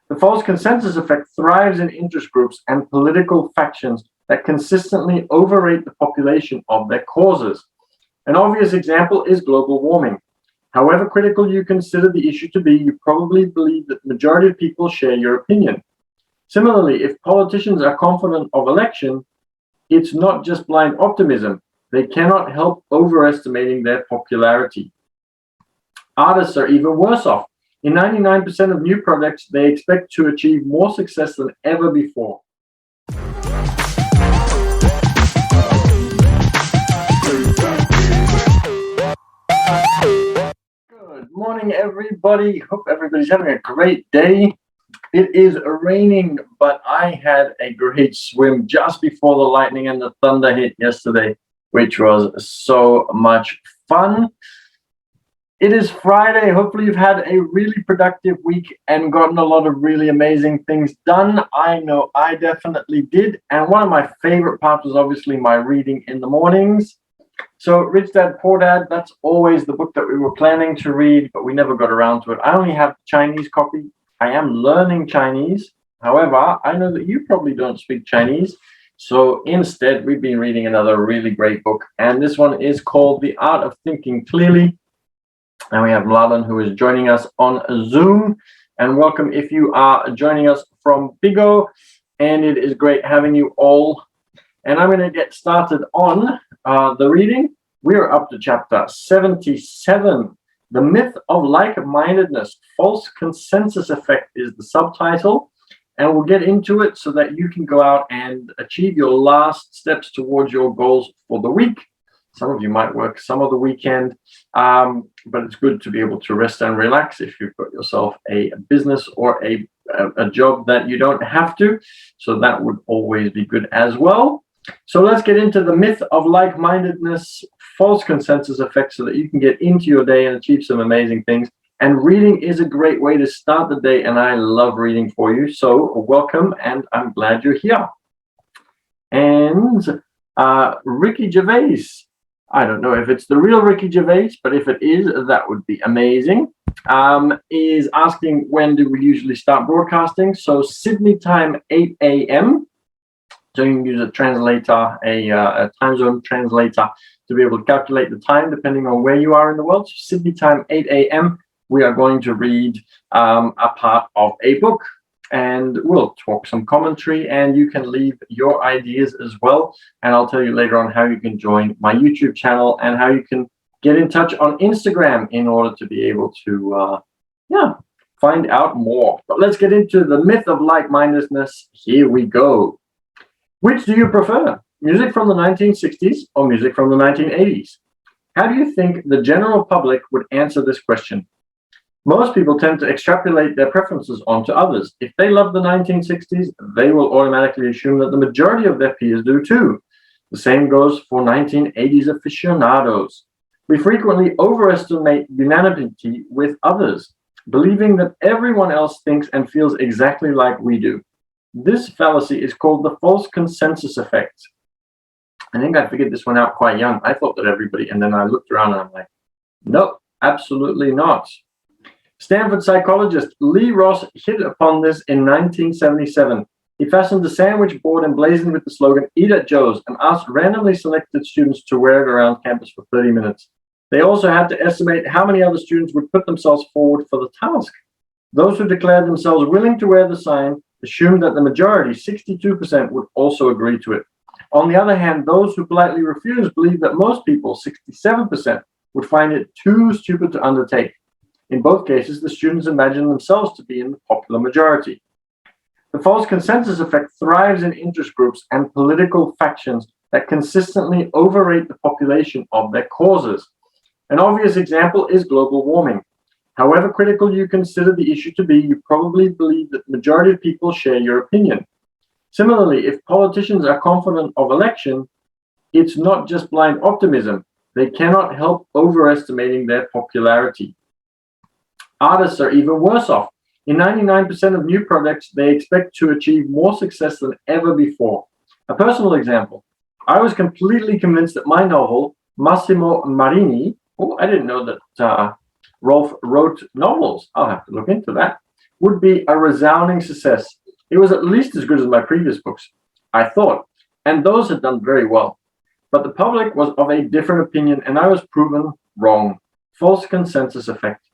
The false consensus effect thrives in interest groups and political factions that consistently overrate the population of their causes. An obvious example is global warming. However critical you consider the issue to be, you probably believe that the majority of people share your opinion. Similarly, if politicians are confident of election, it's not just blind optimism. They cannot help overestimating their popularity. Artists are even worse off. In 99% of new projects, they expect to achieve more success than ever before. Good morning, everybody. Hope everybody's having a great day. It is raining, but I had a great swim just before the lightning and the thunder hit yesterday, which was so much fun. It is Friday. Hopefully you've had a really productive week and gotten a lot of really amazing things done. I know I definitely did. And one of my favorite parts was obviously my reading in the mornings. So Rich Dad, Poor Dad, that's always the book that we were planning to read, but we never got around to it. I only have the Chinese copy. I am learning Chinese. However, I know that you probably don't speak Chinese. So instead, we've been reading another really great book. And this one is called The Art of Thinking Clearly. And we have Mladen, who is joining us on Zoom. And welcome if you are joining us from BIGO. And it is great having you all. And I'm going to get started on the reading. We are up to chapter 77. The Myth of Like-Mindedness, False Consensus Effect is the subtitle. And we'll get into it so that you can go out and achieve your last steps towards your goals for the week. Some of you might work some of the weekend, but it's good to be able to rest and relax if you've got yourself a business or a job that you don't have to. So that would always be good as well. So let's get into the myth of like-mindedness, false consensus effect, so that you can get into your day and achieve some amazing things. And reading is a great way to start the day, and I love reading for you. So welcome, and I'm glad you're here. And Ricky Gervais, I don't know if it's the real Ricky Gervais, but if it is, that would be amazing, is asking when do we usually start broadcasting. So Sydney time, 8 a.m. So you can use a translator, a time zone translator, to be able to calculate the time depending on where you are in the world. So Sydney time, 8 a.m. We are going to read a part of a book, and we'll talk some commentary, and you can leave your ideas as well. And I'll tell you later on how you can join my YouTube channel and how you can get in touch on Instagram in order to be able to, find out more. But let's get into the myth of like-mindedness. Here we go. Which do you prefer? Music from the 1960s or music from the 1980s? How do you think the general public would answer this question? Most people tend to extrapolate their preferences onto others. If they love the 1960s, they will automatically assume that the majority of their peers do too. The same goes for 1980s aficionados. We frequently overestimate unanimity with others, believing that everyone else thinks and feels exactly like we do. This fallacy is called the false consensus effect. I think I figured this one out quite young. I thought that everybody, and then I looked around and I'm like, nope, absolutely not. Stanford psychologist Lee Ross hit upon this in 1977. He fastened a sandwich board emblazoned with the slogan, "Eat at Joe's," and asked randomly selected students to wear it around campus for 30 minutes. They also had to estimate how many other students would put themselves forward for the task. Those who declared themselves willing to wear the sign assumed that the majority, 62%, would also agree to it. On the other hand, those who politely refused believed that most people, 67%, would find it too stupid to undertake. In both cases, the students imagined themselves to be in the popular majority. The false consensus effect thrives in interest groups and political factions that consistently overrate the population of their causes. An obvious example is global warming. However critical you consider the issue to be, you probably believe that the majority of people share your opinion. Similarly, if politicians are confident of election, it's not just blind optimism. They cannot help overestimating their popularity. Artists are even worse off. In 99% of new projects, they expect to achieve more success than ever before. A personal example. I was completely convinced that my novel, Massimo Marini, I didn't know that Rolf wrote novels. I'll have to look into that. would be a resounding success. It was at least as good as my previous books, I thought, and those had done very well. But the public was of a different opinion, and I was proven wrong. False consensus effect.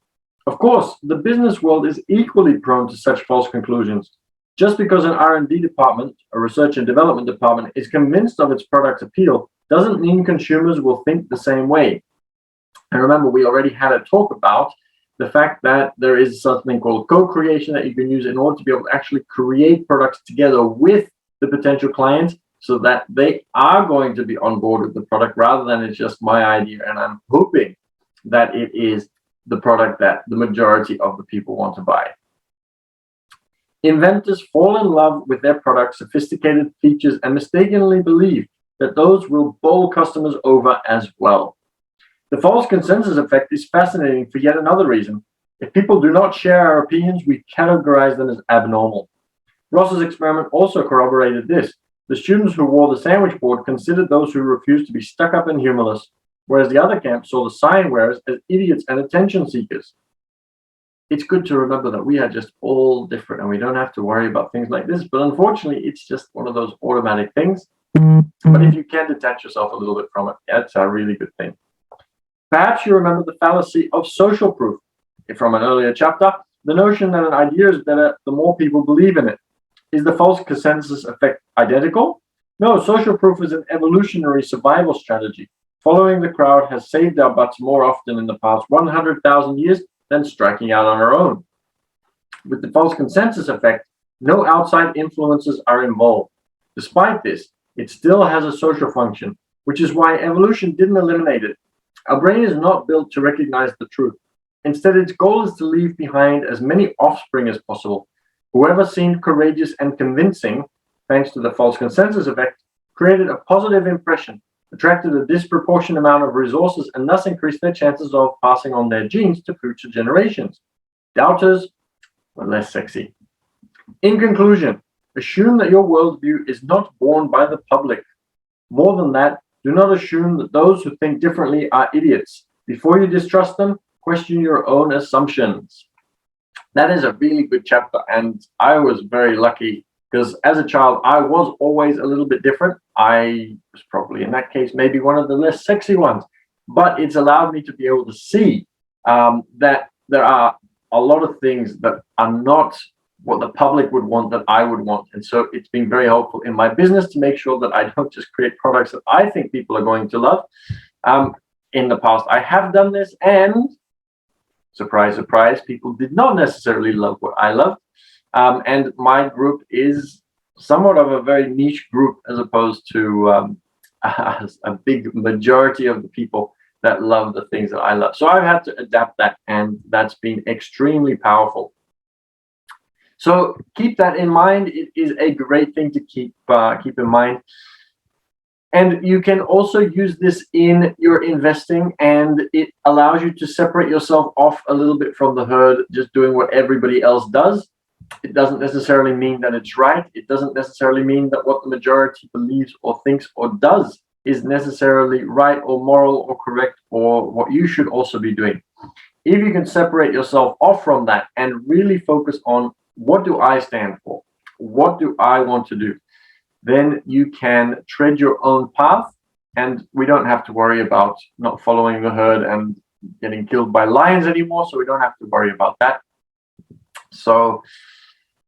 Of course, the business world is equally prone to such false conclusions. Just because an R&D department, a research and development department, is convinced of its product's appeal doesn't mean consumers will think the same way. And remember, we already had a talk about the fact that there is something called co-creation that you can use in order to be able to actually create products together with the potential client so that they are going to be on board with the product rather than it's just my idea and I'm hoping that it is the product that the majority of the people want to buy. Inventors fall in love with their product's sophisticated features and mistakenly believe that those will bowl customers over as well. The false consensus effect is fascinating for yet another reason. If people do not share our opinions, we categorize them as abnormal. Ross's experiment also corroborated this. The students who wore the sandwich board considered those who refused to be stuck up and humorless, whereas the other camp saw the sign wearers as idiots and attention seekers. It's good to remember that we are just all different and we don't have to worry about things like this, but unfortunately, it's just one of those automatic things. But if you can detach yourself a little bit from it, that's a really good thing. Perhaps you remember the fallacy of social proof from an earlier chapter, the notion that an idea is better the more people believe in it. Is the false consensus effect identical? No, social proof is an evolutionary survival strategy. Following the crowd has saved our butts more often in the past 100,000 years than striking out on our own. With the false consensus effect, no outside influences are involved. Despite this, it still has a social function, which is why evolution didn't eliminate it. Our brain is not built to recognize the truth. Instead, its goal is to leave behind as many offspring as possible. Whoever seemed courageous and convincing, thanks to the false consensus effect, created a positive impression, attracted a disproportionate amount of resources, and thus increased their chances of passing on their genes to future generations. Doubters were less sexy. In conclusion, assume that your worldview is not borne by the public. More than that, do not assume that those who think differently are idiots. Before you distrust them, question your own assumptions. That is a really good chapter, and I was very lucky because as a child, I was always a little bit different. I was probably, in that case, maybe one of the less sexy ones, but it's allowed me to be able to see that there are a lot of things that are not what the public would want that I would want. And so it's been very helpful in my business to make sure that I don't just create products that I think people are going to love. In the past, I have done this, and surprise, surprise, people did not necessarily love what I loved. And my group is somewhat of a very niche group as opposed to a big majority of the people that love the things that I love. So I've had to adapt that, and that's been extremely powerful. So keep that in mind. It is a great thing to keep in mind. And you can also use this in your investing, and it allows you to separate yourself off a little bit from the herd, just doing what everybody else does. It doesn't necessarily mean that it's right. It doesn't necessarily mean that what the majority believes or thinks or does is necessarily right or moral or correct or what you should also be doing. If you can separate yourself off from that and really focus on what do I stand for? What do I want to do? Then you can tread your own path, and we don't have to worry about not following the herd and getting killed by lions anymore. So we don't have to worry about that. So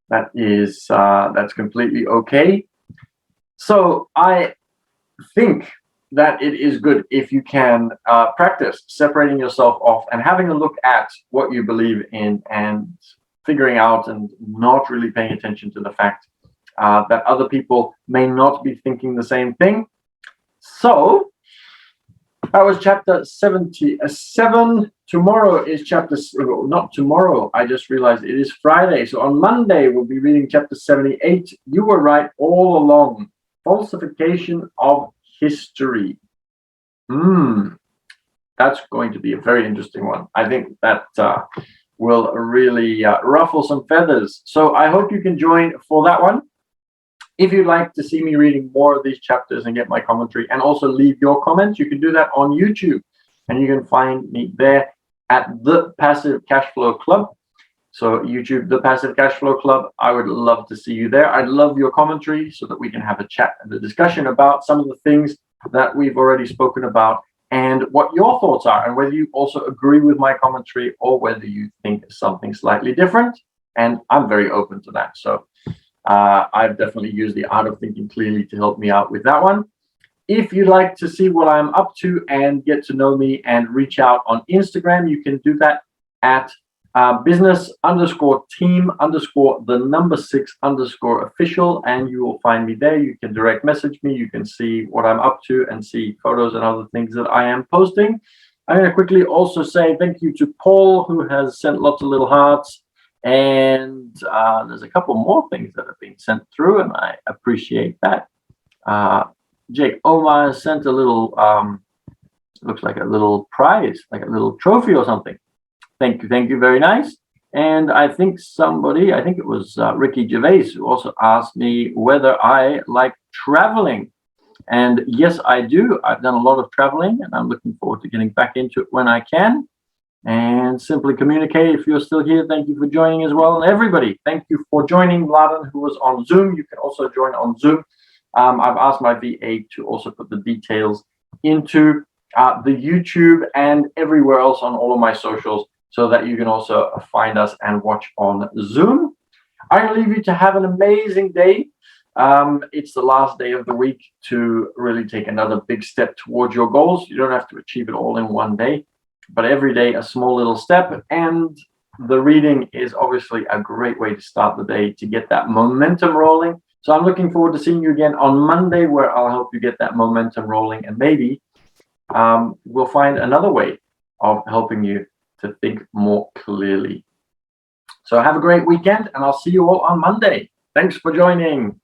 that is that's completely okay. So I think that it is good if you can practice separating yourself off and having a look at what you believe in and figuring out and not really paying attention to the fact that other people may not be thinking the same thing. So that was chapter 77. Tomorrow is chapter, not tomorrow, I just realized it is Friday. So on Monday, we'll be reading chapter 78. You were right all along. Falsification of history. That's going to be a very interesting one. I think that will really ruffle some feathers. So I hope you can join for that one. If you'd like to see me reading more of these chapters and get my commentary and also leave your comments, you can do that on YouTube. And you can find me there at the Passive Cashflow Club. So YouTube, the Passive Cash Flow Club, I would love to see you there. I'd love your commentary so that we can have a chat and a discussion about some of the things that we've already spoken about and what your thoughts are, and whether you also agree with my commentary or whether you think something slightly different. And I'm very open to that. So I've definitely used the Art of Thinking Clearly to help me out with that one. If you'd like to see what I'm up to and get to know me and reach out on Instagram, you can do that at business_team_the number 6_official, and you will find me there. You can direct message me. You can see what I'm up to and see photos and other things that I am posting. I'm going to quickly also say thank you to Paul, who has sent lots of little hearts. And there's a couple more things that have been sent through, and I appreciate that. Jake Omar sent a little, looks like a little prize, like a little trophy or something. Thank you, very nice. And I think it was Ricky Gervais, who also asked me whether I like traveling. And yes, I do. I've done a lot of traveling, and I'm looking forward to getting back into it when I can. And simply communicate. If you're still here, thank you for joining as well. And everybody, thank you for joining. Mladen, who was on Zoom, you can also join on Zoom. I've asked my VA to also put the details into the YouTube and everywhere else on all of my socials, so that you can also find us and watch on Zoom. I'm going to leave you to have an amazing day. It's the last day of the week to really take another big step towards your goals. You don't have to achieve it all in one day, but every day a small little step. And the reading is obviously a great way to start the day to get that momentum rolling. So I'm looking forward to seeing you again on Monday, where I'll help you get that momentum rolling, and maybe we'll find another way of helping you to think more clearly. So have a great weekend, and I'll see you all on Monday. Thanks for joining.